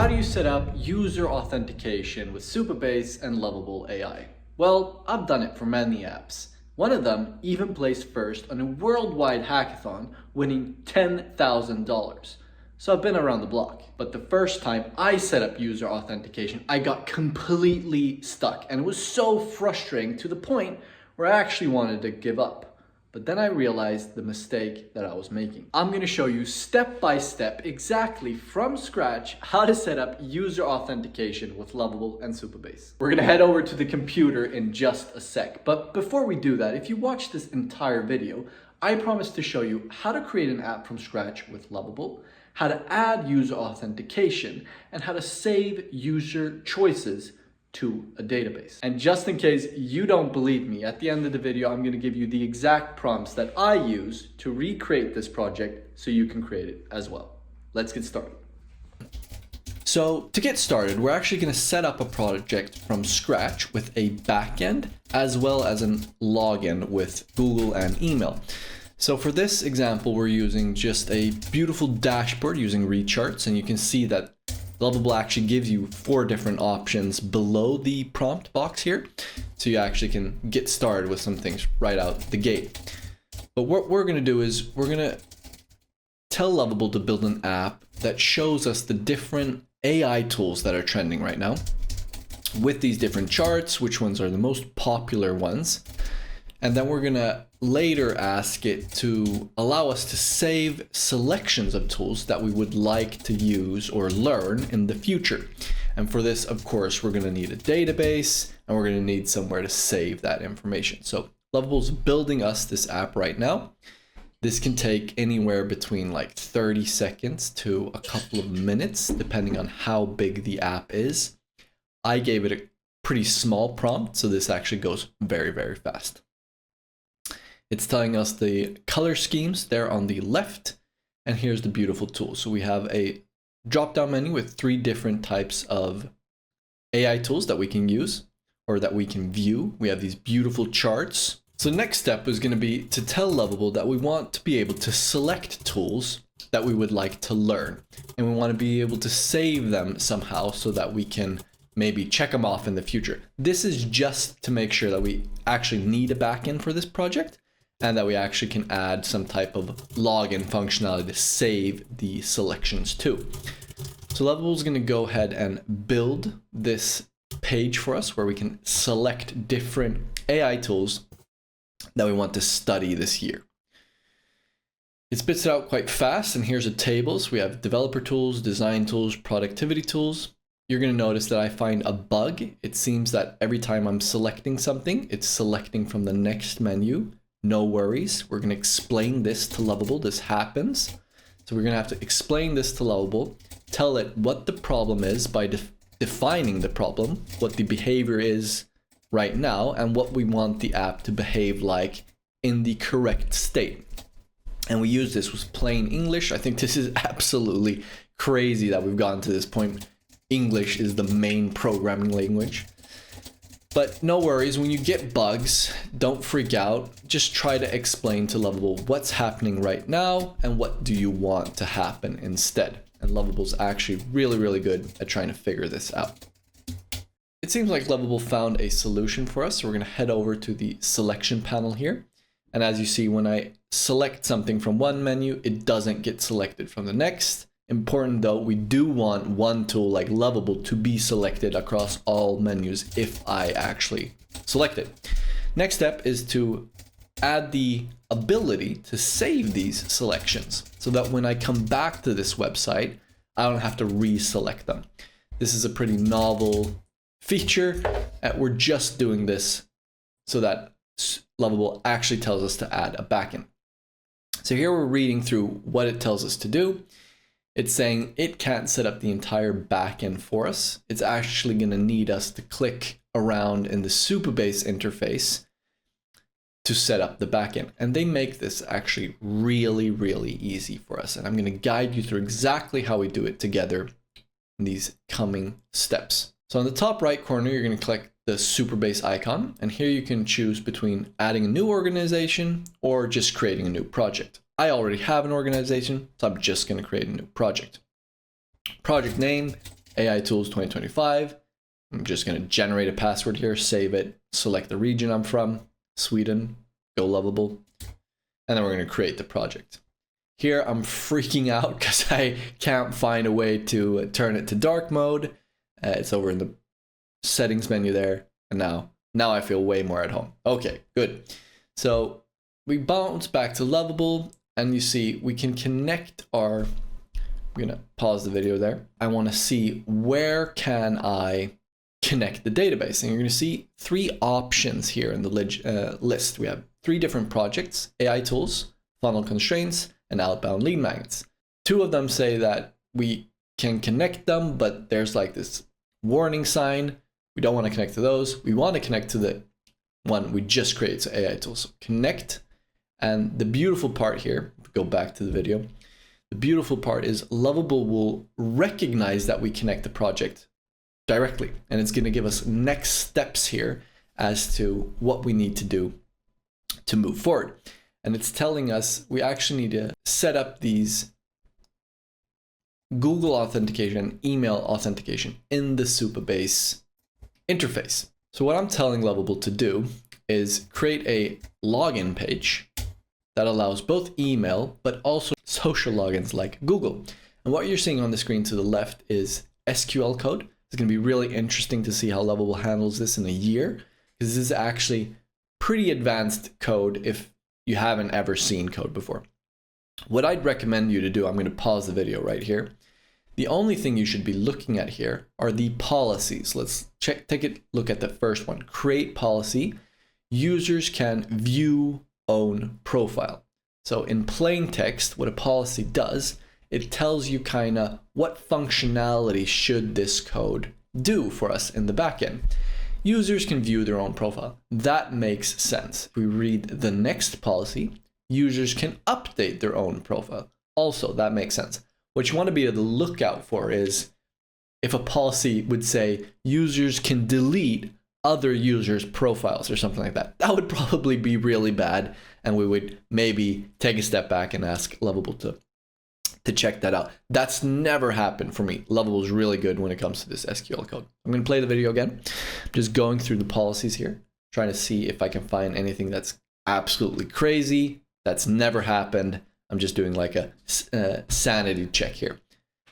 How do you set up user authentication with Supabase and Lovable AI? Well, I've done it for many apps. One of them even placed first on a worldwide hackathon, winning $10,000. So I've been around the block. But the first time I set up user authentication, I got completely stuck. And it was so frustrating to the point where I actually wanted to give up. But then I realized the mistake that I was making. I'm gonna show you step by step, exactly from scratch, how to set up user authentication with Lovable and Supabase. We're gonna head over to the computer in just a sec. But before we do that, if you watch this entire video, I promise to show you how to create an app from scratch with Lovable, how to add user authentication, and how to save user choices to a database. And just in case you don't believe me, at the end of the video, I'm gonna give you the exact prompts that I use to recreate this project so you can create it as well. Let's get started. So to get started, we're actually gonna set up a project from scratch with a backend as well as a login with Google and email. So for this example, we're using just a beautiful dashboard using recharts, and you can see that Lovable actually gives you 4 different options below the prompt box here. So you actually can get started with some things right out the gate. But what we're gonna do is we're gonna tell Lovable to build an app that shows us the different AI tools that are trending right now with these different charts, which ones are the most popular ones. And then we're gonna later ask it to allow us to save selections of tools that we would like to use or learn in the future. And for this, of course, we're gonna need a database and we're gonna need somewhere to save that information. So Lovable's building us this app right now. This can take anywhere between like 30 seconds to a couple of minutes, depending on how big the app is. I gave it a pretty small prompt, so this actually goes very, very fast. It's telling us the color schemes there on the left, and here's the beautiful tool. So we have a drop-down menu with 3 different types of AI tools that we can use or that we can view. We have these beautiful charts. So the next step is going to be to tell Lovable that we want to be able to select tools that we would like to learn, and we want to be able to save them somehow so that we can maybe check them off in the future. This is just to make sure that we actually need a backend for this project, and that we actually can add some type of login functionality to save the selections too. So Lovable is going to go ahead and build this page for us where we can select different AI tools that we want to study this year. It spits it out quite fast, and here's a table. So we have developer tools, design tools, productivity tools. You're going to notice that I find a bug. It seems that every time I'm selecting something, it's selecting from the next menu. No worries, we're gonna explain this to Lovable. This happens. So we're gonna have to explain this to Lovable, tell it what the problem is by defining the problem, what the behavior is right now, and what we want the app to behave like in the correct state. And we use this with plain English. I think this is absolutely crazy that we've gotten to this point. English is the main programming language. But no worries, when you get bugs, don't freak out. Just try to explain to Lovable what's happening right now and what do you want to happen instead. And Lovable's actually really, really good at trying to figure this out. It seems like Lovable found a solution for us. So we're gonna head over to the selection panel here. And as you see, when I select something from one menu, it doesn't get selected from the next. Important though, we do want one tool like Lovable to be selected across all menus if I actually select it. Next step is to add the ability to save these selections so that when I come back to this website, I don't have to reselect them. This is a pretty novel feature. We're just doing this so that Lovable actually tells us to add a backend. So here we're reading through what it tells us to do. It's saying it can't set up the entire backend for us. It's actually going to need us to click around in the Supabase interface to set up the backend. And they make this actually really, really easy for us. And I'm going to guide you through exactly how we do it together in these coming steps. So on the top right corner, you're going to click the Supabase icon. And here you can choose between adding a new organization or just creating a new project. I already have an organization, so I'm just going to create a new project. Project name, AI Tools 2025. I'm just going to generate a password here, save it, select the region I'm from, Sweden, go Lovable, and then we're going to create the project. Here I'm freaking out because I can't find a way to turn it to dark mode. It's over in the settings menu there, and now I feel way more at home. Okay, good. So we bounce back to Lovable, and you see we can connect our, I'm gonna pause the video there. I wanna see where can I connect the database, and you're gonna see 3 options here in the list. We have 3 different projects: AI Tools, Funnel Constraints, and Outbound Lead Magnets. 2 of them say that we can connect them, but there's like this warning sign. We don't want to connect to those. We want to connect to the one we just created, so AI Tools. So connect. And the beautiful part here, go back to the video, the beautiful part is Lovable will recognize that we connect the project directly, and it's going to give us next steps here as to what we need to do to move forward. And it's telling us we actually need to set up these Google authentication, email authentication in the Supabase interface. So what I'm telling Lovable to do is create a login page that allows both email, but also social logins like Google. And what you're seeing on the screen to the left is SQL code. It's going to be really interesting to see how Lovable handles this in a year, because this is actually pretty advanced code if you haven't ever seen code before. What I'd recommend you to do, I'm going to pause the video right here. The only thing you should be looking at here are the policies. Let's take a look at the first one. Create policy. Users can view own profile. So in plain text, what a policy does, it tells you kind of what functionality should this code do for us in the backend. Users can view their own profile. That makes sense. If we read the next policy, users can update their own profile. Also, that makes sense. What you want to be on the lookout for is if a policy would say users can delete other users' profiles or something like that. That would probably be really bad, and we would maybe take a step back and ask Lovable to check that out. That's never happened for me. Lovable is really good when it comes to this SQL code. I'm going to play the video again. Just going through the policies here, trying to see if I can find anything that's absolutely crazy, that's never happened. I'm just doing like a sanity check here.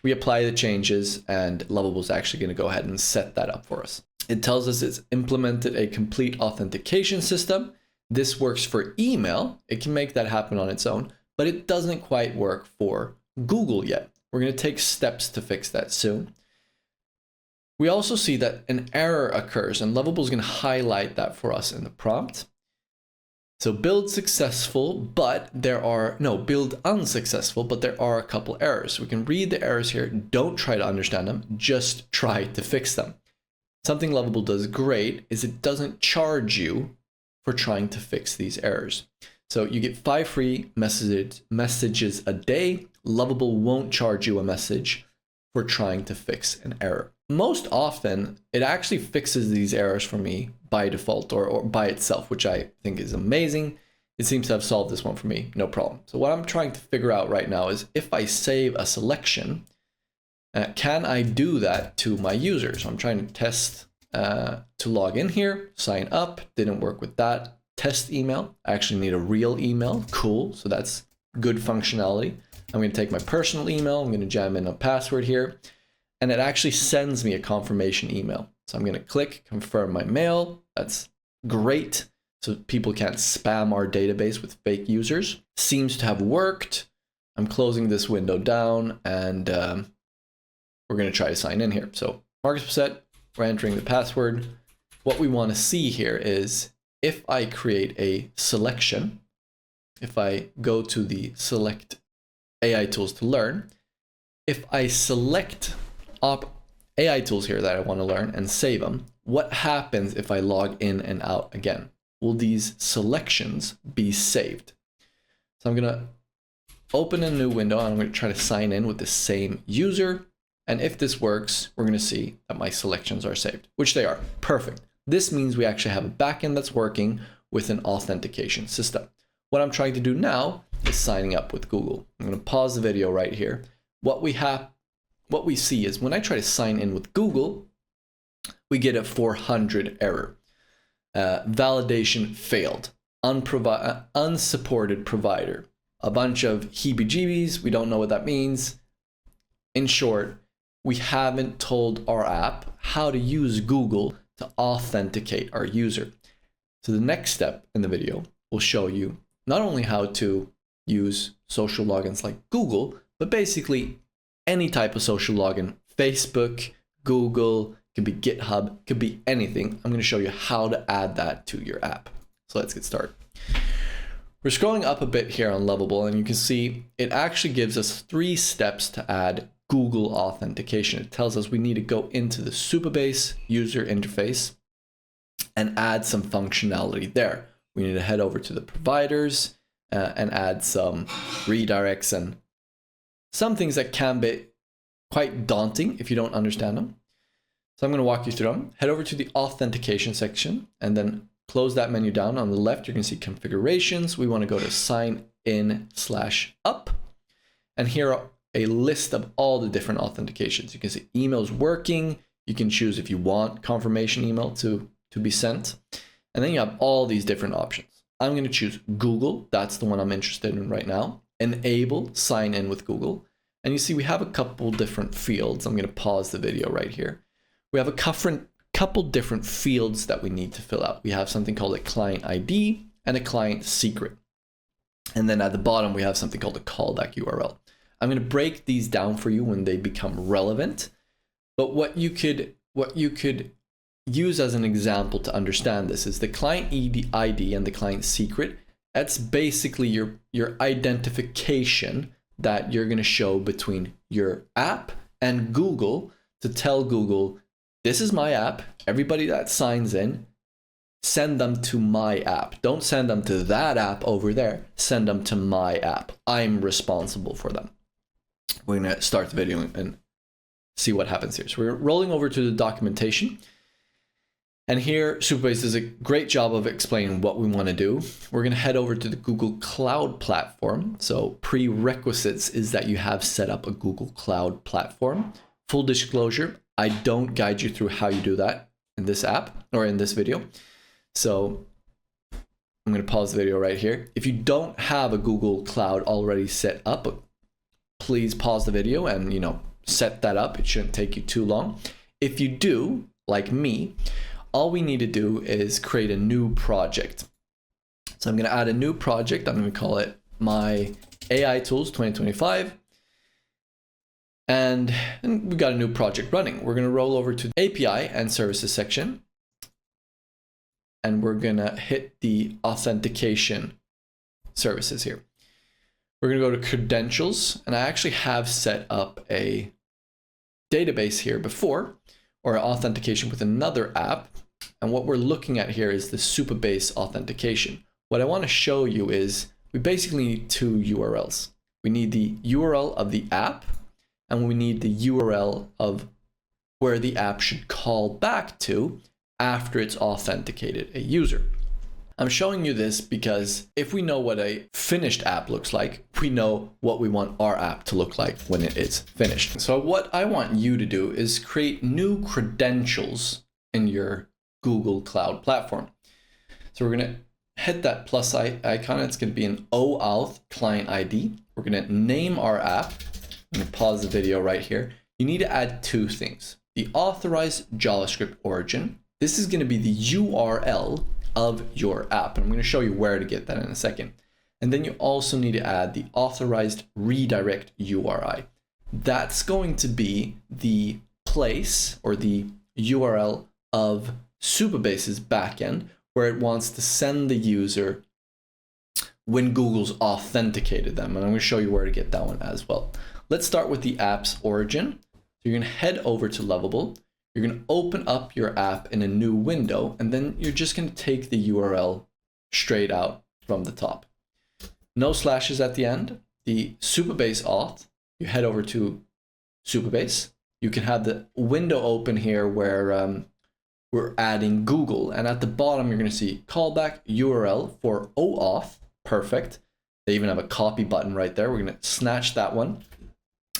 We apply the changes, and Lovable is actually going to go ahead and set that up for us. It tells us it's implemented a complete authentication system. This works for email. It can make that happen on its own, but it doesn't quite work for Google yet. We're going to take steps to fix that soon. We also see that an error occurs, and Lovable is going to highlight that for us in the prompt. So build successful, but build unsuccessful, but there are a couple errors. We can read the errors here. Don't try to understand them, just try to fix them. Something Lovable does great is it doesn't charge you for trying to fix these errors. So you get 5 free messages a day. Lovable won't charge you a message for trying to fix an error. Most often, it actually fixes these errors for me by default or by itself, which I think is amazing. It seems to have solved this one for me, no problem. So what I'm trying to figure out right now is if I save a selection, can I do that to my users? So I'm trying to test to log in here, sign up, didn't work with that. Test email, I actually need a real email, cool, so that's good functionality. I'm going to take my personal email, I'm going to jam in a password here, and it actually sends me a confirmation email. So I'm going to click confirm my mail. That's great. So people can't spam our database with fake users. Seems to have worked. I'm closing this window down, and we're going to try to sign in here. So Marcus Bissett, we're entering the password. What we want to see here is if I create a selection, if I go to the select AI tools to learn, if I select AI tools here that I want to learn and save them, what happens if I log in and out again? Will these selections be saved? So I'm going to open a new window, and I'm going to try to sign in with the same user. And if this works, we're going to see that my selections are saved, which they are. Perfect. This means we actually have a backend that's working with an authentication system. What I'm trying to do now is signing up with Google. I'm going to pause the video right here. What we have what we see is when I try to sign in with Google, we get a 400 error. Validation failed. Unsupported provider. A bunch of heebie-jeebies. We don't know what that means. In short, we haven't told our app how to use Google to authenticate our user. So the next step in the video will show you not only how to use social logins like Google, but basically any type of social login, Facebook, Google, could be GitHub, could be anything. I'm going to show you how to add that to your app. So let's get started. We're scrolling up a bit here on Lovable, and you can see it actually gives us 3 steps to add Google authentication. It tells us we need to go into the Supabase user interface and add some functionality there. We need to head over to the providers and add some redirects and some things that can be quite daunting if you don't understand them. So I'm going to walk you through them. Head over to the authentication section and then close that menu down. On the left, you're going to see configurations. We want to go to sign in/up. And here are a list of all the different authentications. You can see email's working. You can choose if you want confirmation email to be sent. And then you have all these different options. I'm going to choose Google. That's the one I'm interested in right now. Enable sign in with Google. And you see we have a couple different fields. I'm going to pause the video right here. We have a couple different fields that we need to fill out. We have something called a client ID and a client secret. And then at the bottom, we have something called a callback URL. I'm going to break these down for you when they become relevant. But what you could use as an example to understand this is the client ID and the client secret. That's basically your identification that you're going to show between your app and Google to tell Google, this is my app. Everybody that signs in, send them to my app. Don't send them to that app over there. Send them to my app. I'm responsible for them. We're going to start the video and see what happens here. So we're rolling over to the documentation. And here, Supabase does a great job of explaining what we want to do. We're going to head over to the Google Cloud Platform. So prerequisites is that you have set up a Google Cloud Platform. Full disclosure, I don't guide you through how you do that in this app or in this video. So I'm going to pause the video right here. If you don't have a Google Cloud already set up, please pause the video and, set that up. It shouldn't take you too long. If you do, like me, all we need to do is create a new project. So I'm going to add a new project. I'm going to call it my AI Tools 2025. And we've got a new project running. We're going to roll over to the API and services section. And we're going to hit the authentication services here. We're going to go to credentials. And I actually have set up a database here before, or authentication with another app. And what we're looking at here is the Supabase authentication. What I want to show you is we basically need 2 URLs. We need the URL of the app, and we need the URL of where the app should call back to after it's authenticated a user. I'm showing you this because if we know what a finished app looks like, we know what we want our app to look like when it is finished. So what I want you to do is create new credentials in your Google Cloud Platform. So we're going to hit that plus icon. It's going to be an auth client ID. We're going to name our app. I'm going to pause the video right here. You need to add 2 things. The authorized JavaScript origin. This is going to be the URL of your app. And I'm going to show you where to get that in a second. And then you also need to add the authorized redirect URI. That's going to be the place or the URL of Supabase's backend where it wants to send the user when Google's authenticated them. And I'm going to show you where to get that one as well. Let's start with the app's origin. So you're going to head over to Lovable. You're going to open up your app in a new window, and then you're just going to take the URL straight out from the top. No slashes at the end. The Supabase auth, you head over to Supabase. You can have the window open here where we're adding Google, and at the bottom you're going to see callback URL for OAuth. Perfect. They even have a copy button right there. We're going to snatch that one.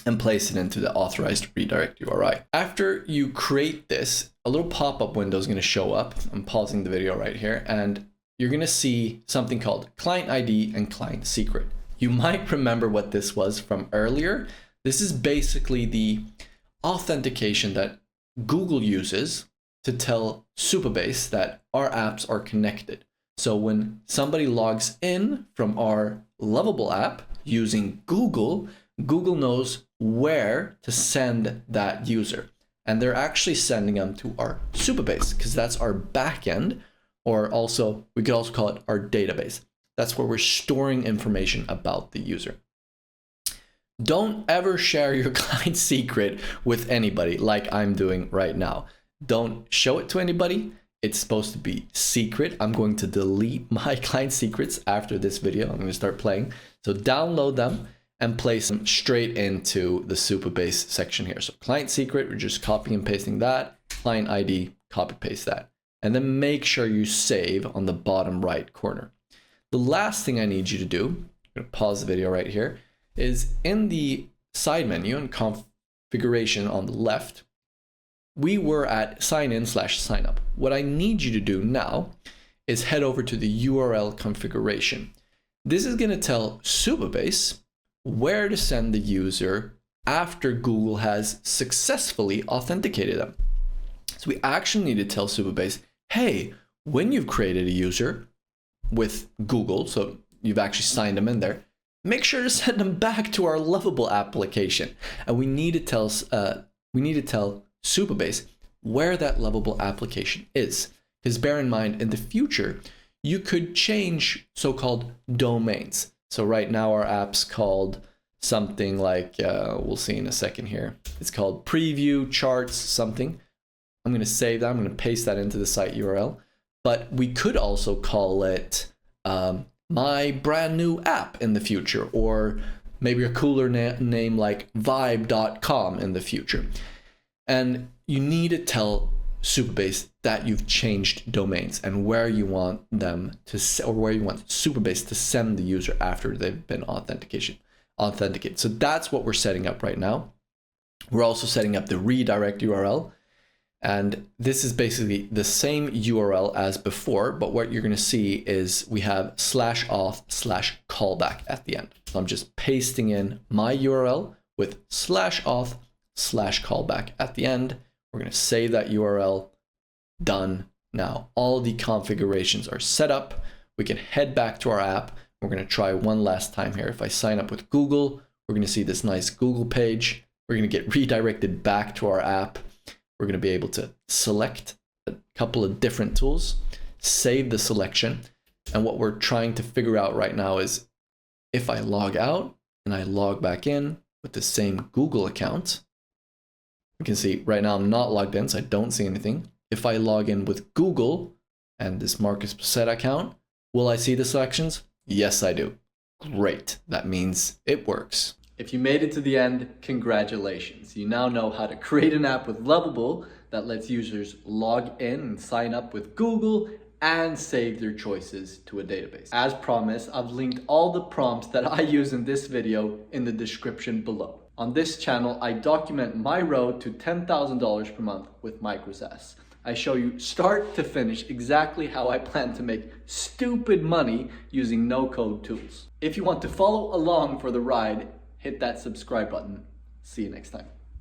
and place it into the authorized redirect URI. After you create this, a little pop-up window is going to show up. I'm pausing the video right here, and you're going to see something called client ID and client secret. You might remember what this was from earlier. This is basically the authentication that Google uses to tell Supabase that our apps are connected. So when somebody logs in from our Lovable app using Google, Google knows where to send that user. And they're actually sending them to our Supabase because that's our backend, or also we could also call it our database. That's where we're storing information about the user. Don't ever share your client secret with anybody like I'm doing right now. Don't show it to anybody. It's supposed to be secret. I'm going to delete my client secrets after this video. I'm going to start playing. So download them and place them straight into the Supabase section here. So client secret, we're just copying and pasting that. Client ID, copy paste that. And then make sure you save on the bottom right corner. The last thing I need you to do, I'm going to pause the video right here, is in the side menu and configuration on the left, we were at sign in / sign up. What I need you to do now is head over to the URL configuration. This is going to tell Supabase where to send the user after Google has successfully authenticated them. So we actually need to tell Supabase, hey, when you've created a user with Google, so you've actually signed them in there, make sure to send them back to our Lovable application. And we need to tell Supabase where that Lovable application is. Because bear in mind, in the future, you could change so-called domains. So right now our app's called something like, we'll see in a second here. It's called preview charts something. I'm going to save that. I'm going to paste that into the site URL. But we could also call it my brand new app in the future, or maybe a cooler name like vibe.com in the future. And you need to tell Supabase that you've changed domains and where you want them to, or where you want Supabase to send the user after they've been authenticated. So that's what we're setting up right now. We're also setting up the redirect URL. And this is basically the same URL as before, but what you're going to see is we have /auth/callback at the end. So I'm just pasting in my URL with /auth/callback at the end. We're going to save that URL. Done. Now all the configurations are set up. We can head back to our app. We're going to try one last time here. If I sign up with Google, we're going to see this nice Google page. We're going to get redirected back to our app. We're going to be able to select a couple of different tools, save the selection. And what we're trying to figure out right now is if I log out and I log back in with the same Google account, you can see right now I'm not logged in, so I don't see anything. If I log in with Google and this Marcus Posetta account, will I see the selections? Yes, I do. Great. That means it works. If you made it to the end, congratulations. You now know how to create an app with Lovable that lets users log in and sign up with Google and save their choices to a database. As promised, I've linked all the prompts that I use in this video in the description below. On this channel, I document my road to $10,000 per month with MicroSaaS. I show you start to finish exactly how I plan to make stupid money using no-code tools. If you want to follow along for the ride, hit that subscribe button. See you next time.